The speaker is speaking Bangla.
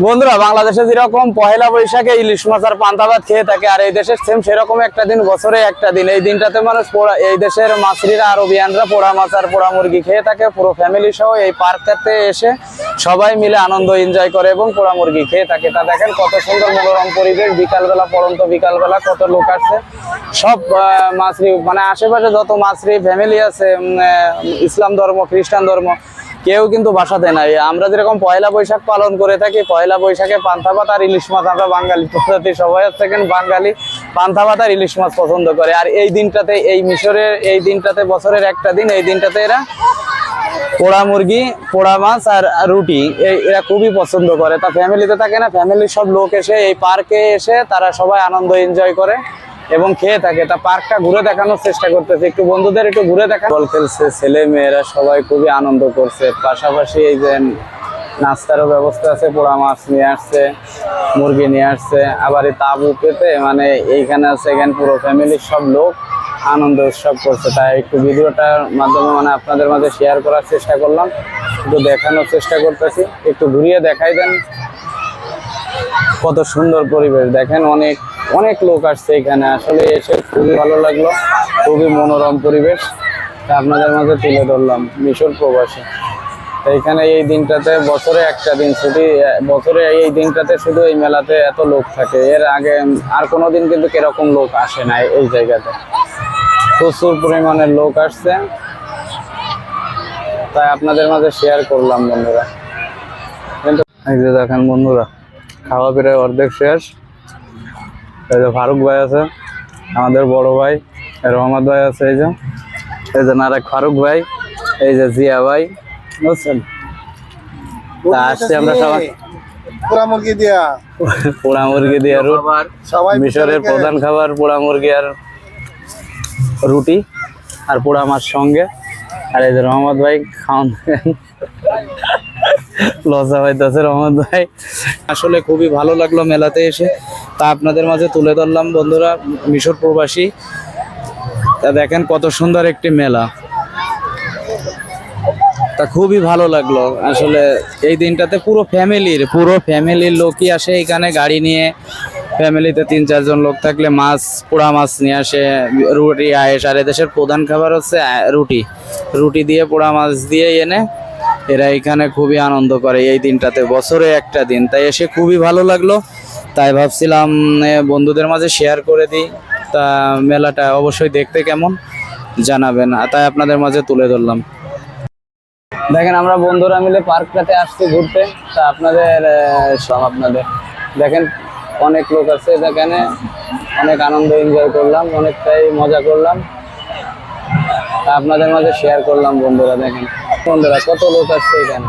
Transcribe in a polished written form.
বন্ধুরা, বাংলাদেশে যেরকম পহেলা বৈশাখে ইলিশ মাছ আর পান্তা ভাত খেয়ে থাকে, আর এই দেশের সেম সেরকম একটা দিন, বছরে একটা দিন। এই দিনটাতে মানুষ এই দেশের মাছরিরা আরবিয়ানরা পোড়া মাছ আর পোড়া মুরগি খেয়ে থাকে। পুরো ফ্যামিলি সহ এই পার্কটাতে এসে সবাই মিলে আনন্দ এনজয় করে এবং পোড়া মুরগি খেয়ে থাকে। তা দেখেন কত সুন্দর মনোরম পরিবেশ। বিকালবেলা, পড়ন্ত বিকালবেলা কত লোক আসছে। সব মাছরি মানে আশেপাশে যত মাছরি ফ্যামিলি আছে, ইসলাম ধর্ম, খ্রিস্টান ধর্ম, কেউ কিন্তু বাসাতে নাই। আমরা যেরকম পয়লা বৈশাখ পালন করে থাকি, পয়লা বৈশাখে পান্তা ভাত আর ইলিশ মাছ, আমরা বাঙালি প্রজাতি সবাই থাকেন বাঙালি, পান্তা ভাত আর ইলিশ মাছ পছন্দ করে। আর এই দিনটাতে, এই মিশরের এই দিনটাতে, বছরের একটা দিন, এই দিনটাতে এরা পোড়া মুরগি, পোড়া মাছ আর রুটি এরা খুবই পছন্দ করে। তা ফ্যামিলিতে থাকে না, ফ্যামিলির সব লোক এসে এই পার্কে এসে তারা সবাই আনন্দ এনজয় করে এবং খেয়ে থাকে। তা পার্কটা ঘুরে দেখানোর চেষ্টা করতেছে, একটু বন্ধুদের একটু ঘুরে দেখা। বল খেলছে, ছেলে মেয়েরা সবাই খুবই আনন্দ করছে। পাশাপাশি এই যে নাস্তারও ব্যবস্থা আছে, পোড়া মাছ নিয়ে আসছে, মুরগি নিয়ে আসছে, আবার এই তাঁবু পেতে মানে এইখানে আছে, এখানে পুরো ফ্যামিলির সব লোক আনন্দ উৎসব করছে। তাই একটু ভিডিওটার মাধ্যমে মানে আপনাদের মাঝে শেয়ার করার চেষ্টা করলাম, একটু দেখানোর চেষ্টা করতেছি। একটু ঘুরিয়ে দেখাই দেন, কত সুন্দর পরিবেশ দেখেন। অনেক অনেক লোক আসছে এখানে, আসলে এসে খুবই ভালো লাগলো, খুবই মনোরম পরিবেশ। তা আপনাদের মাঝে তুলে ধরলাম মিশর প্রবাসী। তো এখানে এই দিনটাতে, বছরে একটা দিন ছুটি, বছরে এই দিনটাতে শুধু এই মেলাতে এত লোক থাকে। এর আগে আর কোনো দিন কিন্তু কিরকম লোক আসে না এই জায়গাতে, প্রচুর পরিমাণের লোক আসছে। তাই আপনাদের মাঝে শেয়ার করলাম বন্ধুরা। কিন্তু এই যে দেখেন বন্ধুরা, খাওয়া প্রায় অর্ধেক শেষ। এই যে ফারুক ভাই আছে, আমাদের বড় ভাই, রহমত ভাই আছে, এই যে আরেক ফারুক ভাই, এই যে জিয়া ভাই, বুঝছেন। তা আসছি আমরা সবাই পোড়া মুরগি দিয়া, পোড়া মুরগি দিয়া মিশরের প্রধান খাবার পোড়া মুরগি আর রুটি আর পোড়া মাছ সঙ্গে। আর এই যে রহমত ভাই খাওয়ান লজ্জা পাইতেছে রহমত ভাই। আসলে খুবই ভালো লাগলো মেলাতে এসে, তা আপনাদের মাঝে তুলে ধরলাম বন্ধুরা, মিশর প্রবাসী। তা দেখেন কত সুন্দর একটি মেলা, তা খুবই ভালো লাগলো আসলে। এই দিনটাতে পুরো ফ্যামিলির লোকই আসে এখানে গাড়ি নিয়ে। ফ্যামিলিতে 3-4 জন লোক থাকলে মাছ, পোড়া মাছ নিয়ে আসে, রুটি, আয়েশ। আর এদেশের প্রধান খাবার হচ্ছে রুটি দিয়ে পোড়া মাছ দিয়ে এনে এরা এখানে খুবই আনন্দ করে এই দিনটাতে, বছরে একটা দিন। তাই এসে খুবই ভালো লাগলো, তাই ভাবছিলাম বন্ধুদের মাঝে শেয়ার করে দিই। তা মেলাটা অবশ্যই দেখতে কেমন জানাবেন, তাই আপনাদের মাঝে তুলে ধরলাম। দেখেন আমরা বন্ধুরা মিলে পার্কটাতে আসছি ঘুরতে। তা আপনাদের দেখেন অনেক লোক আছে, এখানে অনেক আনন্দ এনজয় করলাম, অনেকটাই মজা করলাম, তা আপনাদের মাঝে শেয়ার করলাম বন্ধুরা। দেখেন বন্ধুরা কত লোক আসছে এখানে।